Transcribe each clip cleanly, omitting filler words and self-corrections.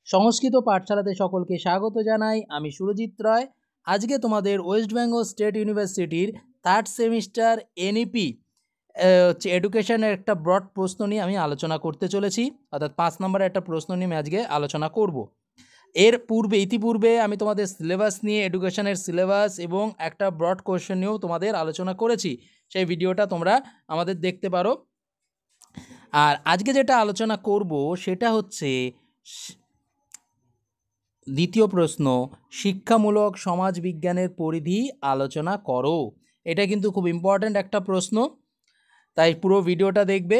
সংস্কৃত পাঠশালাতে সকলকে স্বাগত জানাই। আমি সুরজিৎ রায়। আজকে তোমাদের ওয়েস্ট বেঙ্গল স্টেট ইউনিভার্সিটির থার্ড সেমিস্টার এনইপি হচ্ছে এডুকেশনের একটা ব্রড প্রশ্ন নিয়ে আমি আলোচনা করতে চলেছি, অর্থাৎ 5 নম্বরের একটা প্রশ্ন নিয়ে আমি আজকে আলোচনা করব। ইতিপূর্বে আমি তোমাদের সিলেবাস নিয়ে, এডুকেশনের সিলেবাস এবং একটা ব্রড কোয়েশ্চেন নিয়েও তোমাদের আলোচনা করেছি। সেই ভিডিওটা তোমরা আমাদের দেখতে পারো। আর আজকে যেটা আলোচনা করব সেটা হচ্ছে দ্বিতীয় প্রশ্ন, শিক্ষামূলক সমাজবিজ্ঞানের পরিধি আলোচনা করো। এটা কিন্তু খুব ইম্পর্ট্যান্ট একটা প্রশ্ন, তাই পুরো ভিডিওটা দেখবে।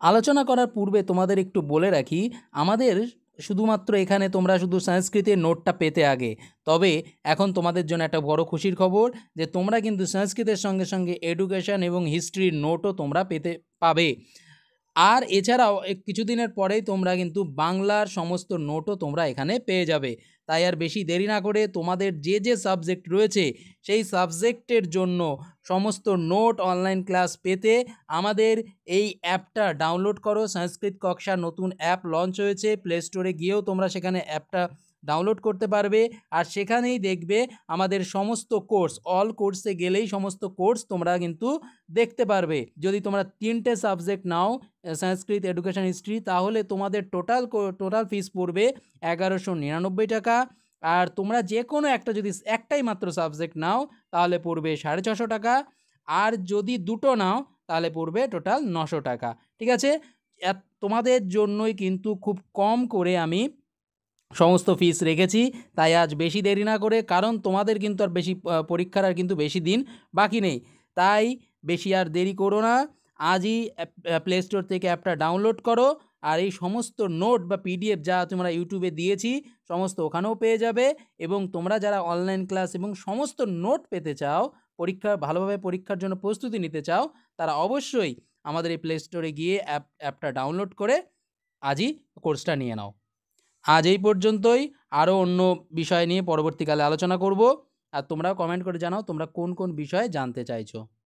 আলোচনা করার পূর্বে তোমাদের একটু বলে রাখি, আমাদের শুধুমাত্র এখানে তোমরা শুধু সংস্কৃতের নোটটা পেতে আগে, তবে এখন তোমাদের জন্য একটা বড় খুশির খবর যে তোমরা কিন্তু সংস্কৃতের সঙ্গে সঙ্গে এডুকেশন এবং হিস্ট্রির নোটও তোমরা পাবে। আর এছাড়াও কিছুদিনের পরেই তোমরা কিন্তু বাংলার সমস্ত নোটও তোমরা এখানে পেয়ে যাবে। তাই আর বেশি দেরি না করে তোমাদের যে যে সাবজেক্ট রয়েছে সেই সাবজেক্টের জন্য সমস্ত নোট অনলাইন ক্লাস পেতে আমাদের এই অ্যাপটা ডাউনলোড করো। সংস্কৃত কক্ষা নতুন অ্যাপ লঞ্চ হয়েছে, প্লে স্টোরে গিয়েও তোমরা সেখানে অ্যাপটা ডাউনলোড করতে পারবে। আর সেখানেই দেখবে আমাদের সমস্ত কোর্স, অল কোর্সে গেলেই সমস্ত কোর্স তোমরা কিন্তু দেখতে পারবে। যদি তোমরা 3টে সাবজেক্ট নাও, সংস্কৃত, এডুকেশন, হিস্ট্রি, তাহলে তোমাদের টোটাল ফিস পড়বে 1199 টাকা। আর তোমরা যে কোনো একটা, যদি একটাই মাত্র সাবজেক্ট নাও তাহলে পড়বে 650 টাকা। আর যদি দুটো নাও তাহলে পড়বে টোটাল 900 টাকা। ঠিক আছে, তোমাদের জন্যই কিন্তু খুব কম করে আমি সমস্ত ফিস রেখেছি। তাই আজ বেশি দেরি না করে, কারণ তোমাদের কিন্তু আর পরীক্ষার আর কিন্তু বেশি দিন বাকি নেই, তাই বেশি আর দেরি করো না। আজই প্লে স্টোর থেকে অ্যাপটা ডাউনলোড করো। আর এই সমস্ত নোট বা পিডিএফ যা তোমরা ইউটিউবে দিয়েছি সমস্ত ওখানেও পেয়ে যাবে। এবং তোমরা যারা অনলাইন ক্লাস এবং সমস্ত নোট পেতে চাও, ভালোভাবে পরীক্ষার জন্য প্রস্তুতি নিতে চাও, তারা অবশ্যই আমাদের এই প্লে স্টোরে গিয়ে অ্যাপটা ডাউনলোড করে আজই কোর্সটা নিয়ে নাও। আজ এই পর্যন্তই, আরও অন্য বিষয় নিয়ে পরবর্তীকালে আলোচনা করব। আর তোমরা কমেন্ট করে জানাও তোমরা কোন কোন বিষয়ে জানতে চাইছো।